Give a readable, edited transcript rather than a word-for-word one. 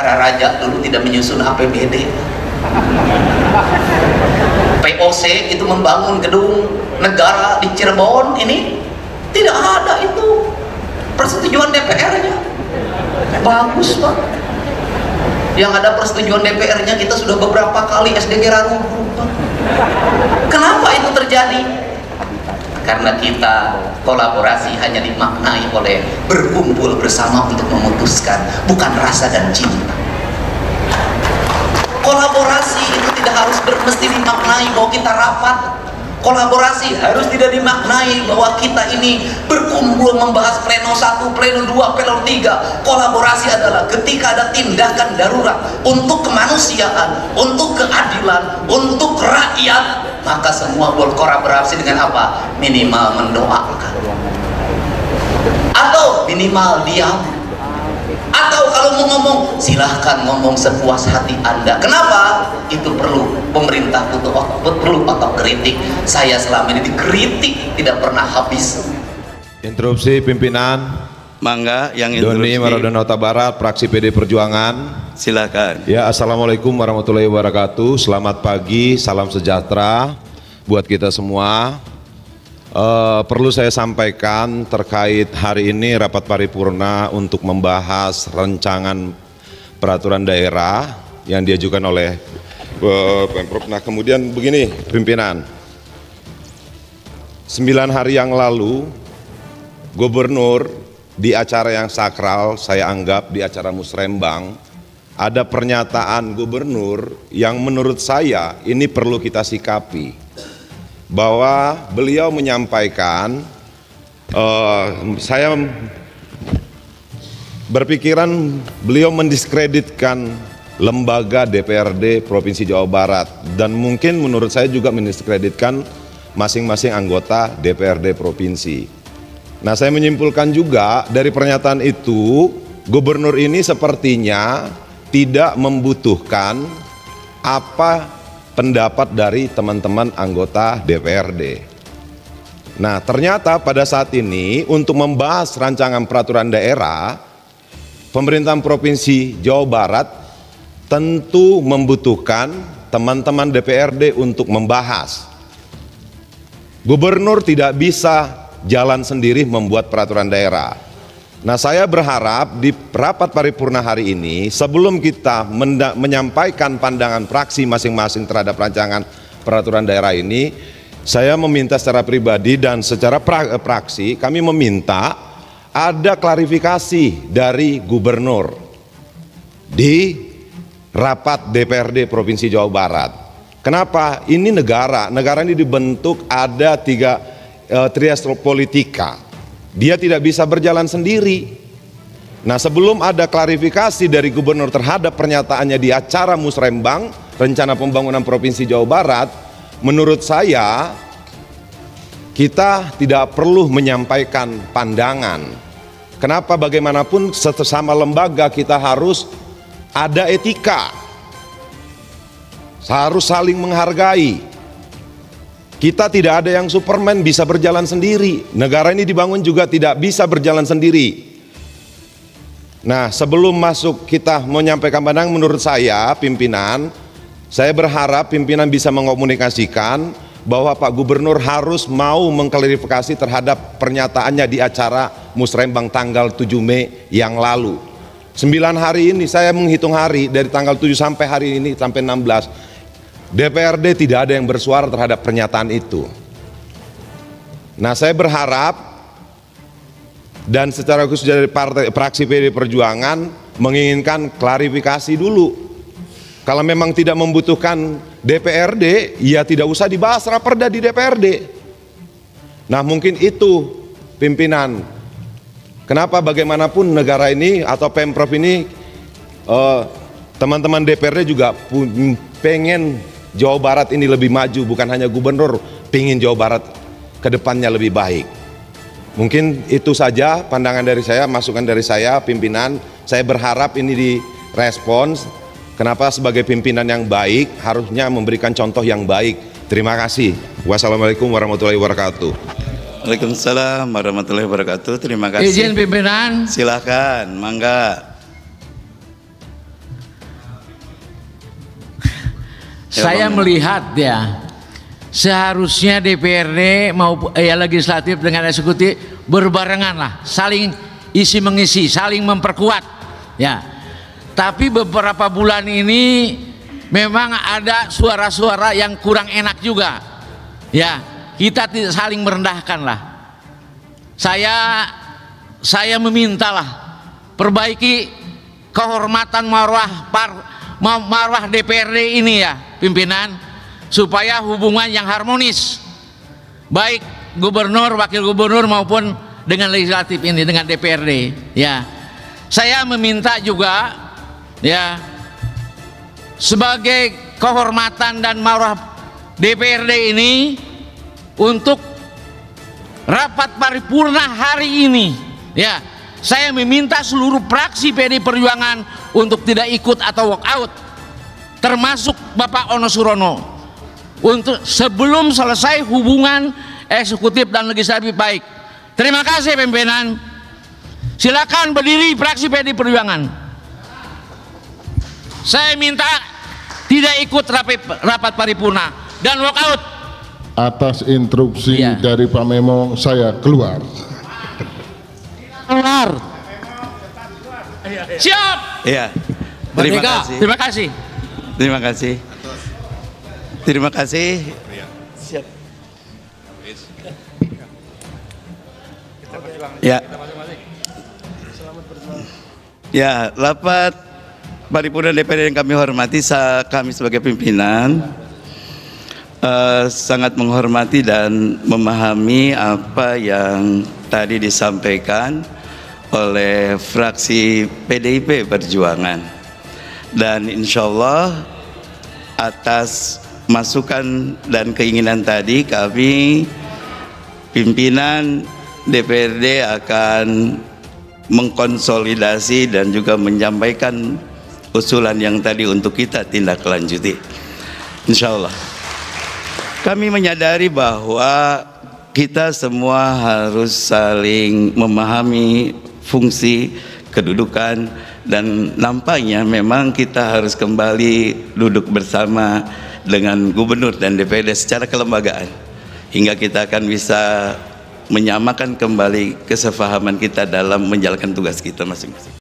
para raja dulu tidak menyusun APBD. POC itu membangun gedung negara di Cirebon ini tidak ada itu persetujuan DPR-nya. Bagus Pak. Yang ada persetujuan DPR-nya kita sudah beberapa kali SDG runtuh. Kenapa itu terjadi? Karena kita kolaborasi hanya dimaknai oleh berkumpul bersama untuk memutuskan, bukan rasa dan cinta. Kolaborasi itu tidak harus mesti dimaknai bahwa kita rapat. Kolaborasi harus tidak dimaknai bahwa kita ini berkumpul membahas pleno 1, pleno 2, pleno 3. Kolaborasi adalah ketika ada tindakan darurat untuk kemanusiaan, untuk keadilan, untuk rakyat, maka semua berkolaborasi dengan apa? Minimal mendoakan, atau minimal diam, atau kalau mau ngomong silahkan ngomong sepuas hati Anda. Kenapa? Itu perlu pemerintah perlu otokritik. Saya selama ini dikritik tidak pernah habis. Interupsi pimpinan. Mangga yang interupsi. Doni Maradona Barat, fraksi PD Perjuangan. Silakan. Ya, assalamualaikum warahmatullahi wabarakatuh. Selamat pagi, salam sejahtera buat kita semua. Perlu saya sampaikan terkait hari ini rapat paripurna untuk membahas rancangan peraturan daerah yang diajukan oleh Pemprov. Nah, kemudian begini pimpinan, 9 hari yang lalu Gubernur di acara yang sakral, saya anggap di acara musrembang, ada pernyataan Gubernur yang menurut saya ini perlu kita sikapi, bahwa beliau menyampaikan, saya berpikiran beliau mendiskreditkan lembaga DPRD Provinsi Jawa Barat, dan mungkin menurut saya juga mendiskreditkan masing-masing anggota DPRD Provinsi. Nah, saya menyimpulkan juga dari pernyataan itu, Gubernur ini sepertinya tidak membutuhkan apa pendapat dari teman-teman anggota DPRD. Nah, ternyata pada saat ini untuk membahas rancangan peraturan daerah, pemerintahan Provinsi Jawa Barat tentu membutuhkan teman-teman DPRD untuk membahas. Gubernur tidak bisa jalan sendiri membuat peraturan daerah. Nah, saya berharap di rapat paripurna hari ini, sebelum kita menyampaikan pandangan fraksi masing-masing terhadap rancangan peraturan daerah ini, saya meminta secara pribadi dan secara fraksi, kami meminta ada klarifikasi dari Gubernur di rapat DPRD Provinsi Jawa Barat. Kenapa? Ini negara ini dibentuk ada 3 trias politika. Dia tidak bisa berjalan sendiri. Nah, sebelum ada klarifikasi dari Gubernur terhadap pernyataannya di acara musrembang Rencana Pembangunan Provinsi Jawa Barat, menurut saya kita tidak perlu menyampaikan pandangan. Kenapa? Bagaimanapun sesama lembaga kita harus ada etika, harus saling menghargai. Kita tidak ada yang Superman bisa berjalan sendiri. Negara ini dibangun juga tidak bisa berjalan sendiri. Nah, sebelum masuk kita menyampaikan pandangan, menurut saya pimpinan, saya berharap pimpinan bisa mengomunikasikan bahwa Pak Gubernur harus mau mengklarifikasi terhadap pernyataannya di acara musrembang tanggal 7 Mei yang lalu. 9 hari ini, saya menghitung hari dari tanggal 7 sampai hari ini sampai 16, DPRD tidak ada yang bersuara terhadap pernyataan itu. Nah, saya berharap dan secara khusus dari fraksi PD Perjuangan menginginkan klarifikasi dulu. Kalau memang tidak membutuhkan DPRD, ya tidak usah dibahas raperda di DPRD. Nah, mungkin itu pimpinan. Kenapa bagaimanapun negara ini atau Pemprov ini, teman-teman DPRD juga pengen Jawa Barat ini lebih maju, bukan hanya Gubernur pengen Jawa Barat ke depannya lebih baik. Mungkin itu saja pandangan dari saya, masukan dari saya pimpinan. Saya berharap ini direspons. Kenapa sebagai pimpinan yang baik harusnya memberikan contoh yang baik. Terima kasih. Wassalamualaikum warahmatullahi wabarakatuh. Waalaikumsalam warahmatullahi wabarakatuh. Terima kasih. Izin pimpinan. Silakan, mangga. Saya melihat ya, seharusnya DPRD maupun legislatif dengan eksekutif berbarengan lah, saling isi mengisi, saling memperkuat ya. Tapi beberapa bulan ini memang ada suara-suara yang kurang enak juga ya. Kita tidak saling merendahkan lah. Saya memintalah perbaiki kehormatan marwah DPRD ini ya pimpinan, supaya hubungan yang harmonis baik gubernur, wakil gubernur maupun dengan legislatif ini, dengan DPRD ya. Saya meminta juga ya, sebagai kehormatan dan marwah DPRD ini, untuk rapat paripurna hari ini ya, saya meminta seluruh fraksi PD Perjuangan untuk tidak ikut atau walk out, termasuk Bapak Ono Surono, untuk sebelum selesai hubungan eksekutif dan legislatif baik. Terima kasih pimpinan. Silakan berdiri fraksi PD Perjuangan. Saya minta tidak ikut rapat paripurna dan walk out. Atas instruksi dari Pak Memo, saya keluar. Keluar. Siap. Iya. Terima kasih. Terima kasih. Terima kasih. Terima kasih. Siap. Ya. Ya, rapat paripurna DPR yang kami hormati, kami sebagai pimpinan sangat menghormati dan memahami apa yang tadi disampaikan oleh fraksi PDIP Perjuangan, dan insya Allah atas masukan dan keinginan tadi kami pimpinan DPRD akan mengkonsolidasi dan juga menyampaikan usulan yang tadi untuk kita tindak lanjuti, insya Allah. Kami menyadari bahwa kita semua harus saling memahami fungsi, kedudukan, dan nampaknya memang kita harus kembali duduk bersama dengan gubernur dan DPRD secara kelembagaan, hingga kita akan bisa menyamakan kembali kesepahaman kita dalam menjalankan tugas kita masing-masing.